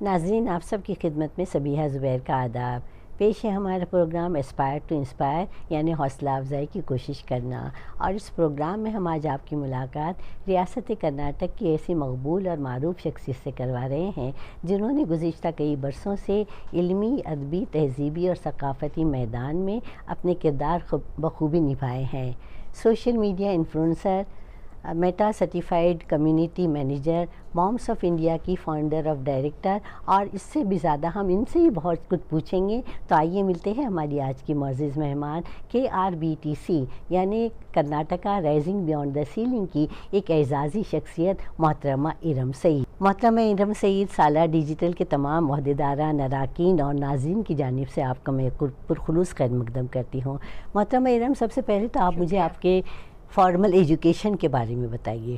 नाज़रीन, आप सब की खिदमत में सबीहा ज़ुबैर का आदाब। पेश है हमारा प्रोग्राम एस्पायर टू इंस्पायर, यानी हौसला अफजाई की कोशिश करना। और इस प्रोग्राम में हम आज आपकी मुलाकात रियासत कर्नाटक की ऐसी मकबूल और मारूफ शख्सियत से करवा रहे हैं जिन्होंने गुज़िश्ता कई बरसों से इल्मी, अदबी, तहज़ीबी और सकाफ़ती मैदान में अपने किरदार बखूबी निभाए हैं। Social media influencer, meta certified community manager, moms of India की फाउंडर ऑफ डायरेक्टर, और इससे भी ज़्यादा हम इनसे ही बहुत कुछ पूछेंगे। तो आइए मिलते हैं हमारी आज की मुअज़्ज़िज़ मेहमान KRBTC यानी Karnataka rising beyond the ceiling की एक एजाज़ी शख्सियत मोहतरमा इरम सईद। मोहतरमा इरम सईद, साला डिजिटल के तमाम ओहदेदारान, अरकान और नाज़रीन की जानिब से आपका मैं पुरखुलूस खैर मकदम करती हूँ। मोहतरमा इरम, सबसे पहले तो आप मुझे आपके फॉर्मल एजुकेशन के बारे में बताइए।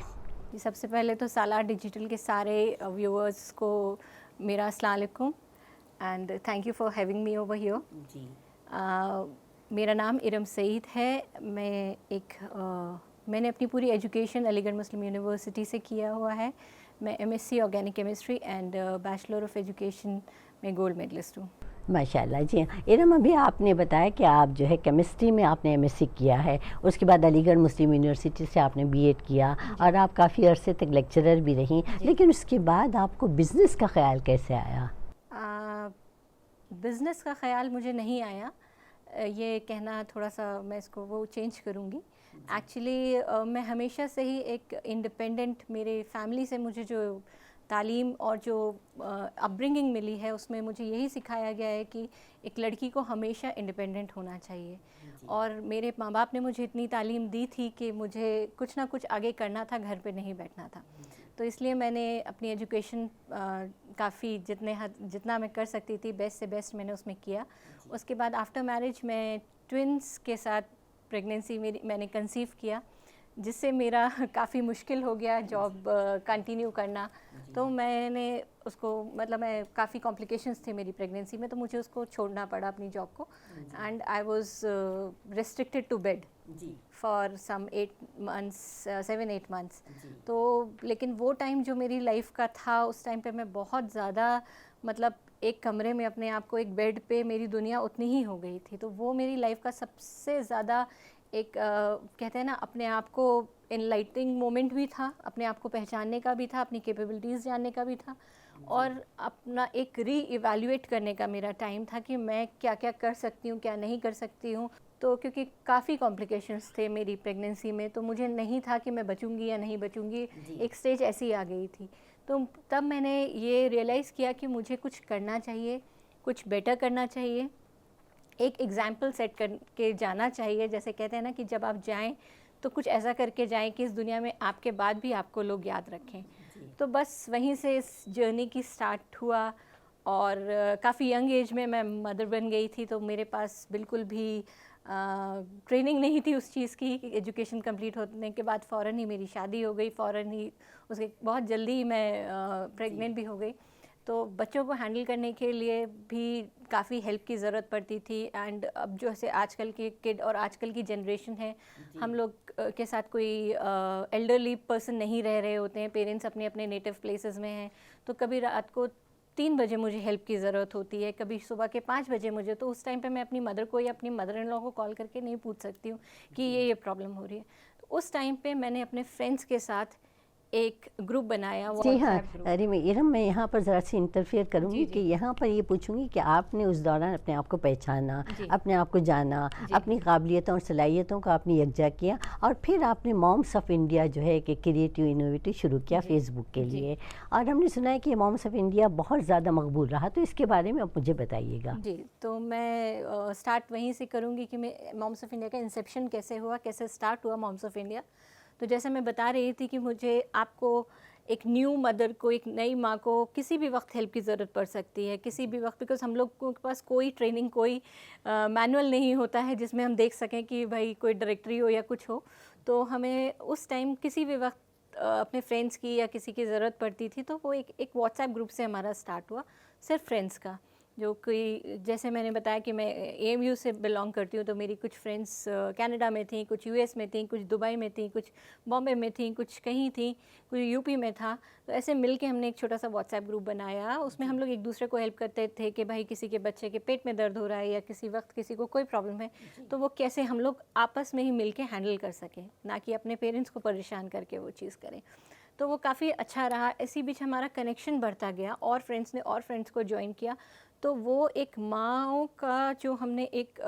सबसे पहले तो साला डिजिटल के सारे व्यूअर्स को मेरा अस्सलाम वालेकुम and thank you for having me over here. जी, मेरा नाम इरम सईद है। मैंने अपनी पूरी एजुकेशन अलीगढ़ मुस्लिम यूनिवर्सिटी से किया हुआ है। मैं MSc organic chemistry and bachelor of education में गोल्ड मेडलिस्ट हूँ। माशाल्लाह। जी हाँ, इरम, अभी आपने बताया कि आप जो है केमिस्ट्री में आपने MSc किया है, उसके बाद अलीगढ़ मुस्लिम यूनिवर्सिटी से आपने BEd किया और आप काफ़ी अरसे तक लेक्चरर भी रहीं, लेकिन उसके बाद आपको बिज़नेस का ख़्याल कैसे आया? बिज़नेस का ख़्याल मुझे नहीं आया, ये कहना थोड़ा सा मैं इसको वो चेंज करूँगी। एक्चुअली मैं हमेशा से ही एक इंडिपेंडेंट, मेरे फैमिली से मुझे जो तालीम और जो अपब्रिंगिंग मिली है उसमें मुझे यही सिखाया गया है कि एक लड़की को हमेशा इंडिपेंडेंट होना चाहिए। और मेरे माँ बाप ने मुझे इतनी तालीम दी थी कि मुझे कुछ ना कुछ आगे करना था, घर पे नहीं बैठना था। तो इसलिए मैंने अपनी एजुकेशन काफ़ी जितना मैं कर सकती थी बेस्ट से बेस्ट मैंने उसमें किया। उसके बाद आफ्टर मैरिज मैं ट्विंस के साथ प्रेगनेंसी मैंने कंसीव किया, जिससे मेरा काफ़ी मुश्किल हो गया जॉब कंटिन्यू करना। तो मैंने उसको मतलब मैं काफ़ी कॉम्प्लिकेशंस थे मेरी प्रेगनेंसी में, तो मुझे उसको छोड़ना पड़ा अपनी जॉब को and I was restricted to bed for some 7-8 months. तो लेकिन वो टाइम जो मेरी लाइफ का था, उस टाइम पे मैं बहुत ज़्यादा मतलब एक कमरे में अपने आप को, एक बेड पे मेरी दुनिया उतनी ही हो गई थी। तो वो मेरी लाइफ का सबसे ज़्यादा एक कहते हैं ना, अपने आप को एनलाइटनिंग मोमेंट भी था, अपने आप को पहचानने का भी था, अपनी कैपेबिलिटीज़ जानने का भी था, और अपना एक री इवैल्यूएट करने का मेरा टाइम था कि मैं क्या क्या कर सकती हूँ, क्या नहीं कर सकती हूँ। तो क्योंकि काफ़ी कॉम्प्लिकेशंस थे मेरी प्रेगनेंसी में, तो मुझे नहीं था कि मैं बचूंगी या नहीं बचूंगी, एक स्टेज ऐसी आ गई थी। तो तब मैंने ये रियलाइज़ किया कि मुझे कुछ करना चाहिए, कुछ बेटर करना चाहिए, एक एग्जाम्पल सेट करके जाना चाहिए। जैसे कहते हैं ना कि जब आप जाएं तो कुछ ऐसा करके जाएं कि इस दुनिया में आपके बाद भी आपको लोग याद रखें। तो बस वहीं से इस जर्नी की स्टार्ट हुआ। और काफ़ी यंग एज में मैं मदर बन गई थी, तो मेरे पास बिल्कुल भी ट्रेनिंग नहीं थी उस चीज़ की। एजुकेशन कंप्लीट होने के बाद फ़ौरन ही मेरी शादी हो गई, फ़ौरन ही उसके बहुत जल्दी ही मैं प्रेग्नेंट भी हो गई। तो बच्चों को हैंडल करने के लिए भी काफ़ी हेल्प की ज़रूरत पड़ती थी। एंड अब जो ऐसे आजकल के किड और आजकल की जनरेशन है, हम लोग के साथ कोई एल्डरली पर्सन नहीं रह रहे होते हैं, पेरेंट्स अपने अपने नेटिव प्लेसेस में हैं। तो कभी रात को 3 बजे मुझे हेल्प की ज़रूरत होती है, कभी सुबह के 5 बजे मुझे, तो उस टाइम पे मैं अपनी मदर को या अपनी मदर इन लॉ को कॉल करके नहीं पूछ सकती हूँ कि ये प्रॉब्लम हो रही है। तो उस टाइम पे मैंने अपने फ्रेंड्स के साथ एक ग्रुप बनाया, जी हाँ। WhatsApp group. अरे मैं इरम, मैं यहाँ पर ज़रा सी इंटरफेयर करूँगी जी कि यहाँ पर ये पूछूंगी कि आपने उस दौरान अपने आप को पहचाना, जी अपने आप को जाना, अपनी काबिलियतों और सलाहियतों को आपने यकजा किया, और फिर आपने मॉम्स ऑफ़ इंडिया जो है कि क्रिएटिव इनोवेटिव शुरू किया फेसबुक के लिए। और हमने सुना है कि मॉम्स ऑफ़ इंडिया बहुत ज़्यादा मकबूल रहा, तो इसके बारे में आप मुझे बताइएगा। जी। तो मैं स्टार्ट वहीं से करूँगी कि मैं मॉम्स ऑफ़ इंडिया का इंसेप्शन कैसे हुआ, कैसे स्टार्ट हुआ मॉम्स ऑफ़ इंडिया। तो जैसे मैं बता रही थी कि मुझे आपको एक न्यू मदर को, एक नई माँ को किसी भी वक्त हेल्प की ज़रूरत पड़ सकती है, किसी भी वक्त, बिकॉज हम लोग के पास कोई ट्रेनिंग, कोई मैनुअल नहीं होता है जिसमें हम देख सकें कि भाई कोई डायरेक्टरी हो या कुछ हो। तो हमें उस टाइम किसी भी वक्त अपने फ्रेंड्स की या किसी की ज़रूरत पड़ती थी। तो वो एक व्हाट्सएप ग्रुप से हमारा स्टार्ट हुआ, सिर्फ फ्रेंड्स का। जो कोई, जैसे मैंने बताया कि मैं AMU से बिलोंग करती हूँ, तो मेरी कुछ फ्रेंड्स कनाडा में थी, कुछ US में थी, कुछ दुबई में थी, कुछ बॉम्बे में थी, कुछ कहीं थी, कुछ यूपी में था। तो ऐसे मिल के हमने एक छोटा सा व्हाट्सएप ग्रुप बनाया। उसमें हम लोग एक दूसरे को हेल्प करते थे कि भाई किसी के बच्चे के पेट में दर्द हो रहा है या किसी वक्त किसी को कोई प्रॉब्लम है, तो वो कैसे हम लोग आपस में ही मिल के हैंडल कर सकें, ना कि अपने पेरेंट्स को परेशान करके वो चीज़ करें। तो वो काफ़ी अच्छा रहा। इसी बीच हमारा कनेक्शन बढ़ता गया और फ्रेंड्स ने और फ्रेंड्स को ज्वाइन किया, तो वो एक माँओं का जो हमने एक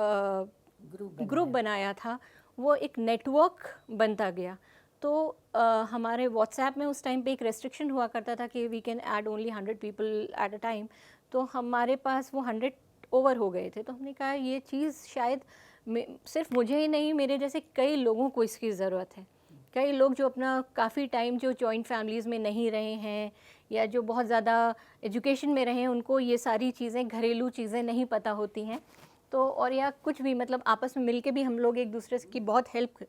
ग्रुप बनाया था, वो एक नेटवर्क बनता गया। तो हमारे व्हाट्सएप में उस टाइम पे एक रेस्ट्रिक्शन हुआ करता था कि we can add only 100 people at a time, तो हमारे पास वो 100 ओवर हो गए थे। तो हमने कहा ये चीज़ शायद सिर्फ मुझे ही नहीं, मेरे जैसे कई लोगों को इसकी ज़रूरत है। कई लोग जो अपना काफ़ी टाइम जो जॉइंट फैमिलीज़ में नहीं रहे हैं या जो बहुत ज़्यादा एजुकेशन में रहे हैं, उनको ये सारी चीज़ें, घरेलू चीज़ें नहीं पता होती हैं। तो और या कुछ भी मतलब आपस में मिलके भी हम लोग एक दूसरे की बहुत हेल्प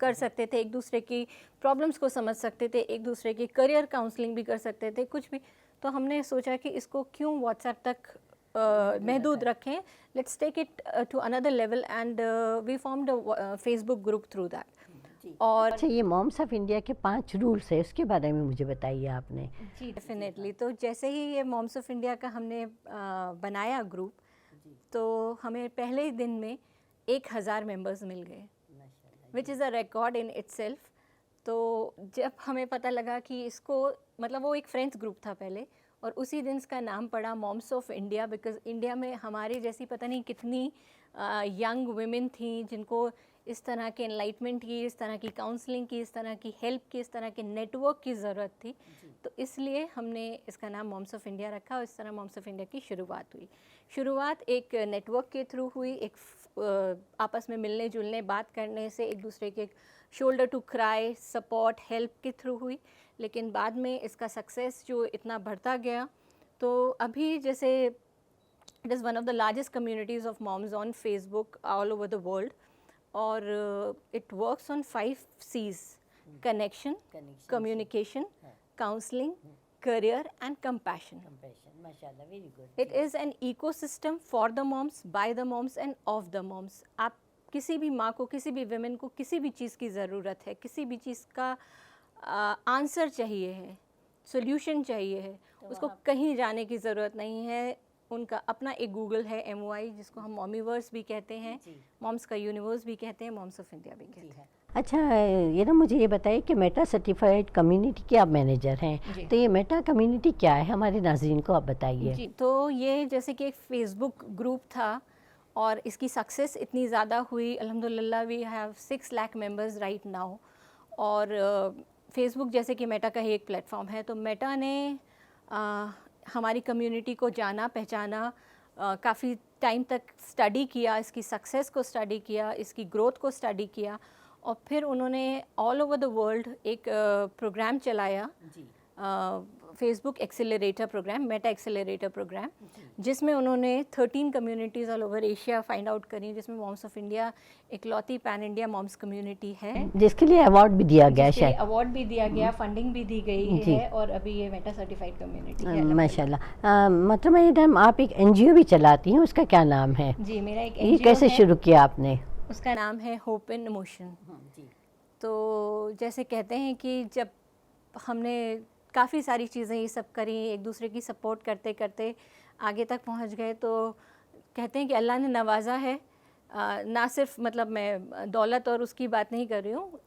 कर सकते थे, एक दूसरे की प्रॉब्लम्स को समझ सकते थे, एक दूसरे की करियर काउंसलिंग भी कर सकते थे, कुछ भी। तो हमने सोचा कि इसको क्यों व्हाट्सएप तक महदूद रखें, let's take it to another level, and we formed a Facebook group through that. और अच्छा, ये मॉम्स ऑफ इंडिया के 5 रूल्स है, उसके बारे में मुझे बताइए आपने। जी डेफिनेटली। तो जैसे ही ये मॉम्स ऑफ इंडिया का हमने बनाया ग्रुप, तो हमें पहले ही दिन में 1000 मेंबर्स मिल गए, which is a record in itself. तो जब हमें पता लगा कि इसको, मतलब वो एक फ्रेंड्स ग्रुप था पहले, और उसी दिन इसका नाम पड़ा moms of India, because India में हमारे जैसी पता नहीं कितनी यंग वुमेन थी जिनको इस तरह के एनलाइटमेंट की, इस तरह की काउंसलिंग की, इस तरह की हेल्प की, इस तरह के नेटवर्क की ज़रूरत थी। तो इसलिए हमने इसका नाम मॉम्स ऑफ इंडिया रखा, और इस तरह मॉम्स ऑफ इंडिया की शुरुआत हुई। शुरुआत एक नेटवर्क के थ्रू हुई, एक आपस में मिलने जुलने, बात करने से, एक दूसरे के shoulder to cry, support, help के थ्रू हुई। लेकिन बाद में इसका सक्सेस जो इतना बढ़ता गया, तो अभी जैसे it is one of the largest communities of moms on Facebook all over the world, और it works on 5 C's: connection, communication, counselling, career and compassion. माशाल्लाह, very good. It is an ecosystem for the moms, by the moms and of the moms. आप किसी भी माँ को, किसी भी women को किसी भी चीज़ की ज़रूरत है, किसी भी चीज़ का आंसर चाहिए है, सोल्यूशन चाहिए है, तो उसको कहीं जाने की ज़रूरत नहीं है। उनका अपना एक गूगल है, MOI, जिसको हम मॉमीवर्स भी कहते हैं, मॉम्स का यूनिवर्स भी कहते हैं, मॉम्स ऑफ इंडिया भी कहते हैं। अच्छा, ये ना मुझे ये बताइए कि मेटा सर्टिफाइड कम्युनिटी के आप मैनेजर हैं, तो ये मेटा कम्युनिटी क्या है, हमारे नाज़रीन को आप बताइए। जी, तो ये जैसे कि एक फेसबुक ग्रुप था, और इसकी सक्सेस इतनी ज़्यादा हुई, अल्हम्दुलिल्लाह we have 6 lakh members right now. और फेसबुक जैसे कि मेटा का ही एक प्लेटफॉर्म है, तो मेटा ने हमारी कम्युनिटी को जाना, पहचाना, काफ़ी टाइम तक स्टडी किया, इसकी सक्सेस को स्टडी किया, इसकी ग्रोथ को स्टडी किया, और फिर उन्होंने ऑल ओवर द वर्ल्ड एक प्रोग्राम चलाया, Facebook accelerator program, Meta accelerator program, जिसमें उन्होंने 13 communities all over Asia find out करी, जिसमें मॉम्स ऑफ इंडिया इकलौती पैन इंडिया मॉम्स कम्युनिटी है, जिसके लिए अवार्ड भी दिया गया, शायद अवार्ड भी दिया गया, फंडिंग भी दी गई है, और अभी ये मेटा सर्टिफाइड कम्युनिटी है। माशाल्लाह। मतलब मैडम, आप एक NGO भी चलाती हैं, उसका क्या नाम है? जी, मेरा एक ये NGO कैसे है, शुरू किया आपने? उसका नाम है होप इन मोशन। तो जैसे कहते हैं कि जब हमने काफ़ी सारी चीज़ें ये सब करी, एक दूसरे की सपोर्ट करते करते आगे तक पहुंच गए, तो कहते हैं कि अल्लाह ने नवाजा है। ना सिर्फ मतलब मैं दौलत और उसकी बात नहीं कर रही हूँ,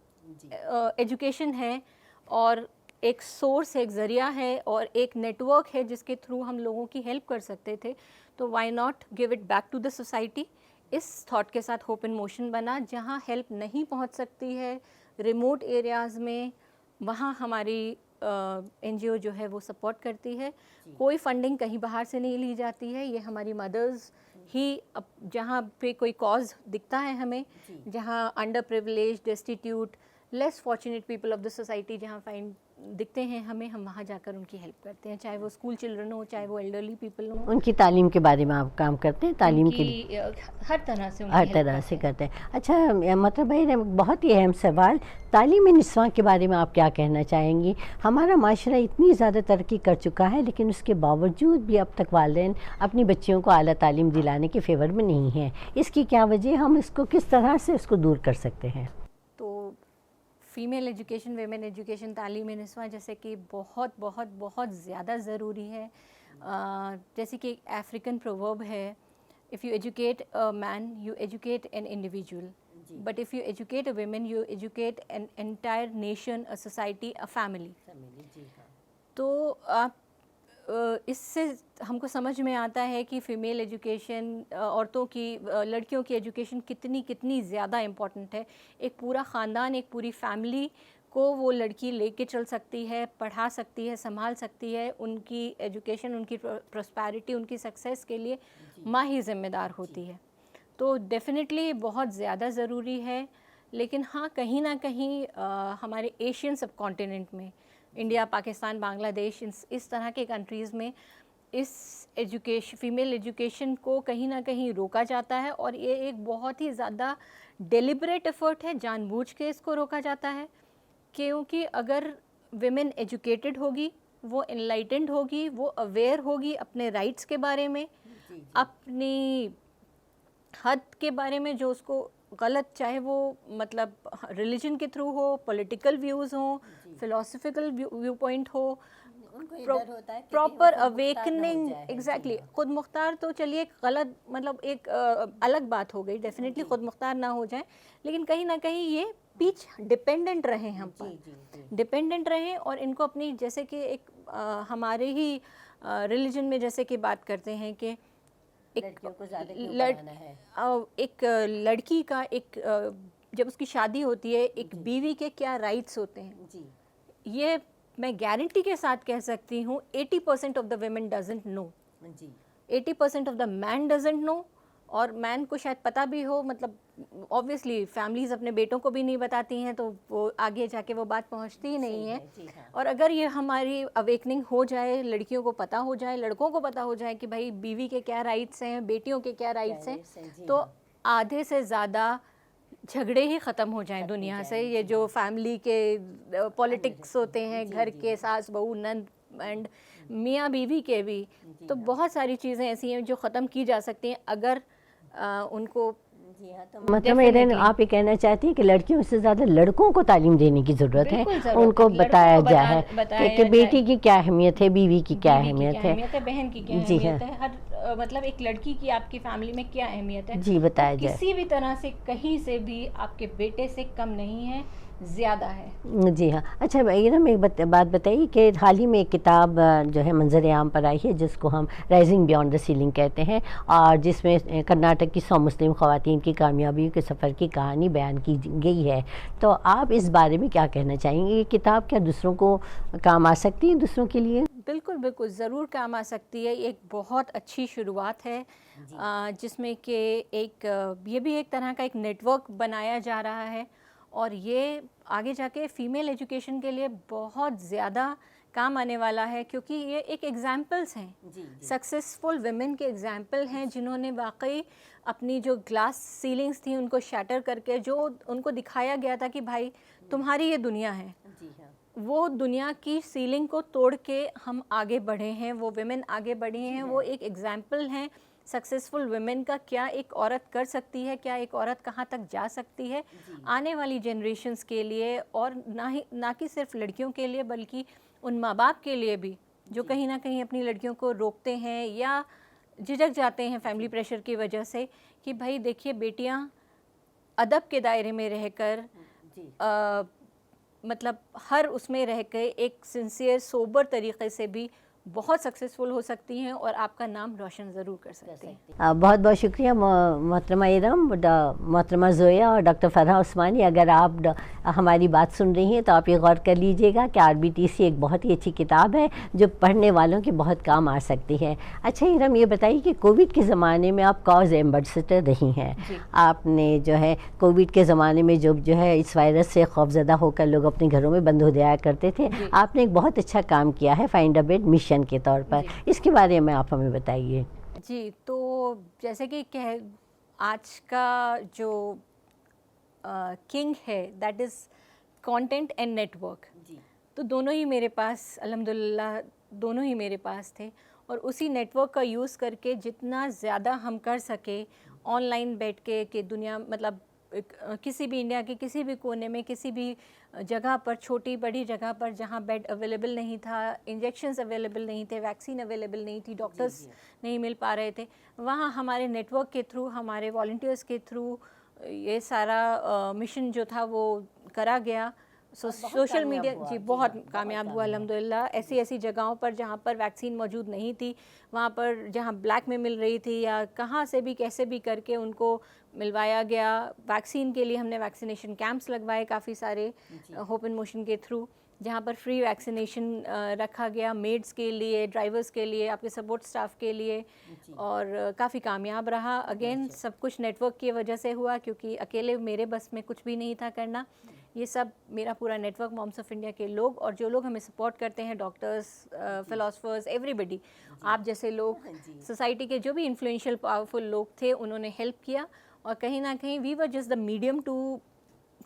एजुकेशन है, और एक सोर्स है, एक ज़रिया है, और एक नेटवर्क है जिसके थ्रू हम लोगों की हेल्प कर सकते थे। तो why not give it back to the society. इस थॉट के साथ होप इन मोशन बना, जहाँ हेल्प नहीं पहुँच सकती है, रिमोट एरियाज़ में, वहाँ हमारी NGO जो है वो सपोर्ट करती है। कोई फंडिंग कहीं बाहर से नहीं ली जाती है, ये हमारी मदर्स ही, जहाँ पे कोई कॉज दिखता है हमें, जहाँ under privilege, destitute, less fortunate people of the society जहाँ फाइंड दिखते हैं हमें, हम वहाँ जाकर उनकी हेल्प करते हैं, चाहे वो स्कूल चिल्ड्रन हो, चाहे वो एल्डरली पीपल हो। उनकी तालीम के बारे में आप काम करते हैं, तालीम के लिए हर तरह से हर तरह से करते हैं। अच्छा मतलब भाई, बहुत ही अहम सवाल, तालीम निस्वां के बारे में आप क्या कहना चाहेंगी? हमारा माशरा इतनी ज़्यादा तरक्की कर चुका है, लेकिन उसके बावजूद भी अब तक वालिदैन अपनी बच्चियों को आला तालीम दिलाने के फेवर में नहीं हैं। इसकी क्या वजह, हम इसको किस तरह से उसको दूर कर सकते हैं? तो फ़ीमेल एजुकेशन, वेमेन एजुकेशन, तालीम निस्वां जैसे कि बहुत बहुत बहुत ज़्यादा ज़रूरी है। जैसे कि एक अफ्रीकन प्रोवर्ब है, if you educate a man you educate an individual, but if you educate a women you educate an entire nation, a society, a family. तो आप इससे हमको समझ में आता है कि फ़ीमेल एजुकेशन, औरतों की, लड़कियों की एजुकेशन कितनी ज़्यादा इम्पॉर्टेंट है। एक पूरा ख़ानदान, एक पूरी फैमिली को वो लड़की लेके चल सकती है, पढ़ा सकती है, संभाल सकती है। उनकी एजुकेशन, उनकी प्रॉस्पेरिटी, उनकी सक्सेस के लिए माँ ही ज़िम्मेदार होती है। तो डेफ़िनेटली बहुत ज़्यादा ज़रूरी है। लेकिन हाँ, कहीं ना कहीं हमारे एशियन सब कॉन्टिनेंट में, इंडिया, पाकिस्तान, बांग्लादेश, इस तरह के कंट्रीज़ में इस फ़ीमेल एजुकेशन को कहीं ना कहीं रोका जाता है। और ये एक बहुत ही ज़्यादा डेलिब्रेट एफर्ट है, जानबूझ के इसको रोका जाता है। क्योंकि अगर विमेन एजुकेटेड होगी, वो एनलाइटेंड होगी, वो अवेयर होगी अपने राइट्स के बारे में, अपनी हद के बारे में, जो उसको गलत, चाहे वो मतलब रिलीजन के थ्रू हो, पॉलिटिकल व्यूज़ हो, फिलोसफिकल व्यू पॉइंट हो, प्रॉपर अवेकनिंग, एग्जैक्टली। खुद मुख्तार तो चलिए गलत, मतलब एक अलग बात हो गई, डेफिनेटली खुद मुख्तार ना हो जाए, लेकिन कहीं ना कहीं ये बीच डिपेंडेंट रहे, हम पर डिपेंडेंट रहे। और इनको अपनी, जैसे कि एक हमारे ही रिलीजन में जैसे कि बात करते हैं कि एक लड़की का जब उसकी शादी होती है, एक बीवी के क्या राइट्स होते हैं, ये मैं गारंटी के साथ कह सकती हूँ 80% of the women doesn't know, 80% of the man doesn't know. और मैन को शायद पता भी हो, मतलब ऑब्वियसली फैमिलीज अपने बेटों को भी नहीं बताती हैं, तो वो आगे जाके वो बात पहुंचती ही नहीं है। और अगर ये हमारी अवेकनिंग हो जाए, लड़कियों को पता हो जाए, लड़कों को पता हो जाए कि भाई बीवी के क्या राइट्स हैं, बेटियों के क्या राइट्स हैं, तो आधे से ज़्यादा झगड़े ही ख़त्म हो जाएं दुनिया से। ये जो फैमिली के पॉलिटिक्स होते हैं, घर के सास बहू, नंद एंड मियाँ बीवी के भी, तो बहुत सारी चीज़ें ऐसी हैं जो ख़त्म की जा सकती हैं अगर उनको। तो मतलब मेरे आप ये कहना चाहती हैं कि लड़कियों से ज़्यादा लड़कों को तालीम देने की ज़रूरत है, उनको बताया जाए कि बेटी की क्या अहमियत है, बीवी की क्या अहमियत है, बहन की क्या अहमियत है, हर मतलब एक लड़की की आपकी फैमिली में क्या अहमियत है, जी बताया जाए। किसी भी तरह से कहीं से भी आपके बेटे से कम नहीं है, ज़्यादा है। जी हाँ। अच्छा इरम, एक बात बताइए कि हाल ही में एक किताब जो है मंजर आम पर आई है, जिसको हम राइजिंग बियॉन्ड द सीलिंग कहते हैं, और जिसमें कर्नाटक की 100 मुस्लिम ख़वातीन की कामयाबियों के सफ़र की कहानी बयान की गई है। तो आप इस बारे में क्या कहना चाहेंगे? ये किताब क्या दूसरों को काम आ सकती है, दूसरों के लिए? बिल्कुल बिल्कुल, ज़रूर काम आ सकती है। एक बहुत अच्छी शुरुआत है, जिसमें कि ये भी एक तरह का एक नेटवर्क बनाया जा रहा है, और ये आगे जाके फ़ीमेल एजुकेशन के लिए बहुत ज़्यादा काम आने वाला है, क्योंकि ये एक एग्जाम्पल्स हैं, सक्सेसफुल वुमेन के एग्जाम्पल हैं, जिन्होंने वाकई अपनी जो ग्लास सीलिंग्स थी उनको शैटर करके, जो उनको दिखाया गया था कि भाई तुम्हारी ये दुनिया है, वो दुनिया की सीलिंग को तोड़ के हम आगे बढ़े हैं, वो वुमेन आगे बढ़ी हैं, वो एक एग्जाम्पल हैं सक्सेसफुल वुमेन का, क्या एक औरत कर सकती है, क्या एक औरत कहाँ तक जा सकती है आने वाली जनरेशन्स के लिए, और ना कि सिर्फ लड़कियों के लिए, बल्कि उन माँ बाप के लिए भी जो कहीं ना कहीं अपनी लड़कियों को रोकते हैं या झिझक जाते हैं फैमिली प्रेशर की वजह से, कि भाई देखिए बेटियाँ अदब के दायरे में रहकर, मतलब हर उसमें रह के एक सिंसियर सोबर तरीक़े से भी बहुत सक्सेसफुल हो सकती हैं और आपका नाम रोशन ज़रूर कर सकती हैं। बहुत बहुत शुक्रिया मोहतरमा इरम, मोहतरमा ज़ोया और डॉक्टर फ़रहा उस्मानी। अगर आप हमारी बात सुन रही हैं तो आप ये गौर कर लीजिएगा कि RBTC एक बहुत ही अच्छी किताब है जो पढ़ने वालों के बहुत काम आ सकती है। अच्छा इरम, ये बताइए कि कोविड के ज़माने में आप कॉज एम्बेसडर रही हैं। आपने जो है कोविड के ज़माने में जो है इस वायरस से खौफज़दा होकर लोग अपने घरों में बंद हो जाया करते थे, आपने एक बहुत अच्छा काम किया है फाइंड अ बेड मिशन के तौर पर। इसके बारे में आप हमें बताइए। जी, तो जैसे कि आज का जो किंग है that is content and network. तो दोनों ही मेरे पास अल्हम्दुलिल्लाह दोनों ही मेरे पास थे, और उसी नेटवर्क का यूज़ करके जितना ज़्यादा हम कर सके ऑनलाइन बैठ के दुनिया, मतलब किसी भी इंडिया के किसी भी कोने में, किसी भी जगह पर, छोटी बड़ी जगह पर जहाँ बेड अवेलेबल नहीं था, इंजेक्शंस अवेलेबल नहीं थे, वैक्सीन अवेलेबल नहीं थी, डॉक्टर्स नहीं मिल पा रहे थे, वहाँ हमारे नेटवर्क के थ्रू, हमारे वॉलंटियर्स के थ्रू ये सारा मिशन जो था वो करा गया। सोशल मीडिया जी बहुत कामयाब हुआ अल्हम्दुलिल्लाह। ऐसी जगहों पर जहाँ पर वैक्सीन मौजूद नहीं थी, वहाँ पर जहाँ ब्लैक में मिल रही थी या कहाँ से भी कैसे भी करके उनको मिलवाया गया। वैक्सीन के लिए हमने वैक्सीनेशन कैंप्स लगवाए काफ़ी सारे होप इन मोशन के थ्रू, जहाँ पर फ्री वैक्सीनेशन रखा गया मेड्स के लिए, ड्राइवर्स के लिए, आपके सपोर्ट स्टाफ के लिए, और काफ़ी कामयाब रहा। अगेन सब कुछ नेटवर्क की वजह से हुआ, क्योंकि अकेले मेरे बस में कुछ भी नहीं था करना। ये सब मेरा पूरा नेटवर्क मॉम्स ऑफ इंडिया के लोग और जो लोग हमें सपोर्ट करते हैं, डॉक्टर्स, फिलोसफर्स, एवरीबडी, आप जैसे लोग, सोसाइटी के जो भी इन्फ्लुएंशियल पावरफुल लोग थे, उन्होंने हेल्प किया। और कहीं ना कहीं we were just the medium to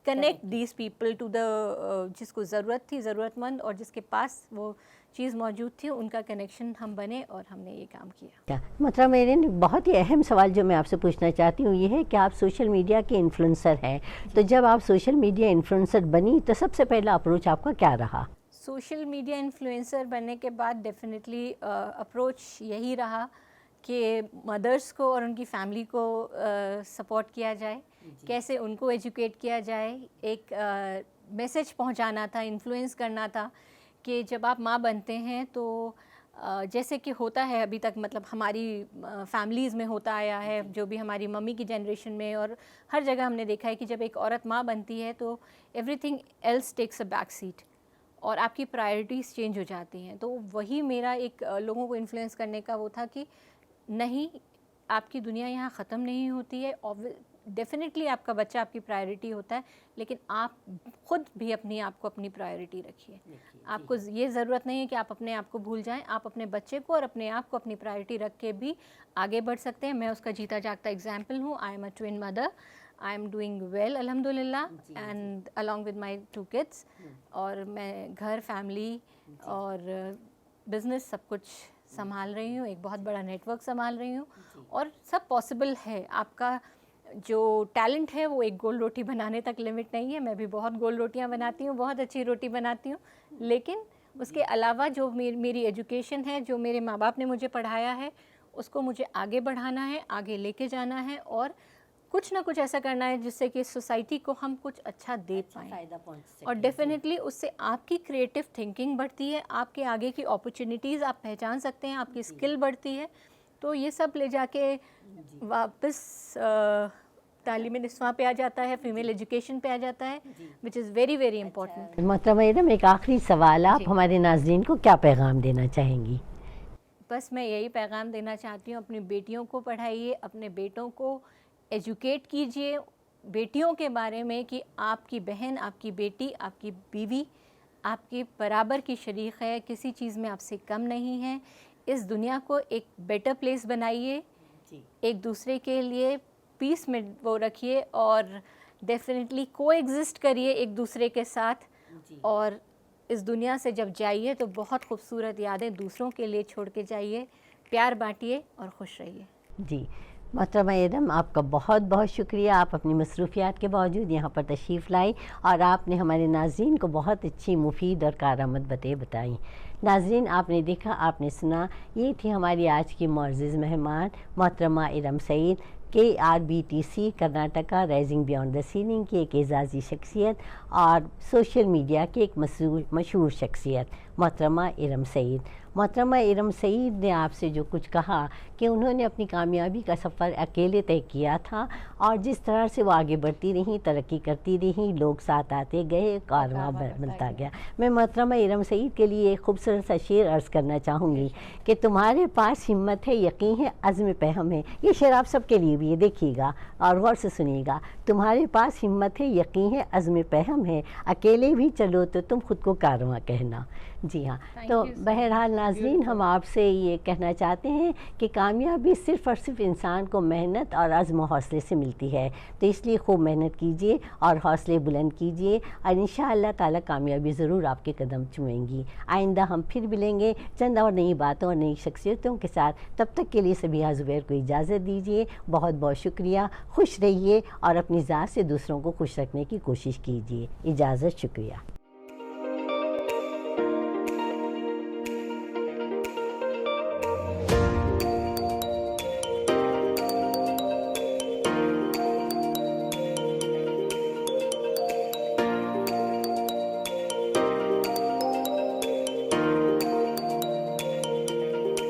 connect these people to the जिसको ज़रूरत थी, ज़रूरतमंद, और जिसके पास वो चीज़ मौजूद थी, उनका कनेक्शन हम बने और हमने ये काम किया। मतलब मेरे बहुत ही अहम सवाल जो मैं आपसे पूछना चाहती हूँ ये है कि आप सोशल मीडिया के इन्फ्लुएंसर हैं, तो जब आप सोशल मीडिया इन्फ्लुएंसर बनी तो सबसे पहला अप्रोच आपका क्या रहा? सोशल मीडिया इन्फ्लुएंसर बनने के बाद डेफिनेटली अप्रोच यही रहा कि मदर्स को और उनकी फैमिली को सपोर्ट किया जाए, कैसे उनको एजुकेट किया जाए, एक मैसेज पहुंचाना था, इन्फ्लुएंस करना था कि जब आप माँ बनते हैं तो जैसे कि होता है अभी तक, मतलब हमारी फैमिलीज़ में होता आया है, जो भी हमारी मम्मी की जनरेशन में और हर जगह हमने देखा है कि जब एक औरत माँ बनती है तो everything else takes a back seat और आपकी प्रायोरिटीज़ चेंज हो जाती हैं। तो वही मेरा एक लोगों को इन्फ्लुएंस करने का वो था कि नहीं, आपकी दुनिया यहाँ ख़त्म नहीं होती है। डेफिनेटली आपका बच्चा आपकी प्रायोरिटी होता है, लेकिन आप खुद भी अपनी आप को अपनी प्रायोरिटी रखिए। आपको ये ज़रूरत नहीं है कि आप अपने आप को भूल जाएं, आप अपने बच्चे को और अपने आप को अपनी प्रायोरिटी रख के भी आगे बढ़ सकते हैं। मैं उसका जीता जागता एग्जाम्पल हूँ। I am a twin mother, I am doing well अल्हम्दुलिल्लाह, and along with my 2 kids. और मैं घर, फैमिली और बिज़नेस सब कुछ संभाल रही हूँ, एक बहुत बड़ा नेटवर्क संभाल रही हूँ, और सब पॉसिबल है। आपका जो टैलेंट है वो एक गोल रोटी बनाने तक लिमिट नहीं है। मैं भी बहुत गोल रोटियां बनाती हूँ, बहुत अच्छी रोटी बनाती हूँ, लेकिन उसके अलावा जो मेरी एजुकेशन है, जो मेरे माँ बाप ने मुझे पढ़ाया है, उसको मुझे आगे बढ़ाना है, आगे लेके जाना है, और कुछ ना कुछ ऐसा करना है जिससे कि सोसाइटी को हम कुछ अच्छा दे पाएँ। और डेफिनेटली उससे आपकी क्रिएटिव थिंकिंग बढ़ती है, आपके आगे की अपॉर्चुनिटीज़ आप पहचान सकते हैं, आपकी स्किल बढ़ती है। तो ये सब ले जाके वापस तालीम निस्वां पे आ जाता है, फीमेल एजुकेशन पे आ जाता है, which is very very important. मतलब मैडम एक आखिरी सवाल, आप हमारे नाज़रीन को क्या पैगाम देना चाहेंगी? बस मैं यही पैगाम देना चाहती हूँ, अपनी बेटियों को पढ़ाइए, अपने बेटों को एजुकेट कीजिए बेटियों के बारे में कि आपकी बहन, आपकी बेटी, आपकी बीवी आपके बराबर की शरीक है, किसी चीज़ में आपसे कम नहीं है। इस दुनिया को एक बेटर प्लेस बनाइए, एक दूसरे के लिए पीस में वो रखिए, और डेफिनेटली कोएग्जिस्ट करिए एक दूसरे के साथ। और इस दुनिया से जब जाइए तो बहुत खूबसूरत यादें दूसरों के लिए छोड़ के जाइए, प्यार बांटिए और खुश रहिए। जी मोहतरमा इरम, आपका बहुत बहुत शुक्रिया। आप अपनी मसरूफियात के बावजूद यहाँ पर तशरीफ़ लाई और आपने हमारे नाज़रीन को बहुत अच्छी, मुफीद और कारआमद बातें बताई। नाज़रीन, आपने देखा, आपने सुना, ये थी हमारी आज की मुअज़्ज़िज़ मेहमान मोहतरमा इरम सईद के RBTC Karnataka rising beyond the ceiling की एक एजाज़ी शख्सियत और सोशल मीडिया की एक मशहूर शख्सियत मोहतरमा इरम सईद। मोहतरमा इरम सईद ने आपसे जो कुछ कहा कि उन्होंने अपनी कामयाबी का सफ़र अकेले तय किया था और जिस तरह से वो आगे बढ़ती रहीं, तरक्की करती रहीं, लोग साथ आते गए, कारवां बनता गया। मैं मोहतरमा इरम सईद के लिए एक खूबसूरत सा शेर अर्ज़ करना चाहूँगी कि तुम्हारे पास हिम्मत है, यकीन है, अज़्म पे हम है। ये शेर आप सबके लिए भी है, देखिएगा और गौर से सुनिएगा। तुम्हारे पास हिम्मत है, यकीन है, अज़्म पे हम है, अकेले भी चलो तो तुम खुद को कारवां कहना। जी हाँ, तो बहरहाल नाज़रीन, हम आपसे ये कहना चाहते हैं कि कामयाबी सिर्फ़ और सिर्फ इंसान को मेहनत और अज़्म हौसले से मिलती है। तो इसलिए खूब मेहनत कीजिए और हौसले बुलंद कीजिए और इंशाअल्लाह ताला कामयाबी ज़रूर आपके कदम चूमेंगी। आइंदा हम फिर मिलेंगे चंद और नई बातों और नई शख्सियतों के साथ। तब तक के लिए सबीहा ज़ुबैर को इजाज़त दीजिए। बहुत बहुत शुक्रिया। खुश रहिए और अपनी ज़ात से दूसरों को खुश रखने की कोशिश कीजिए। इजाज़त, शुक्रिया।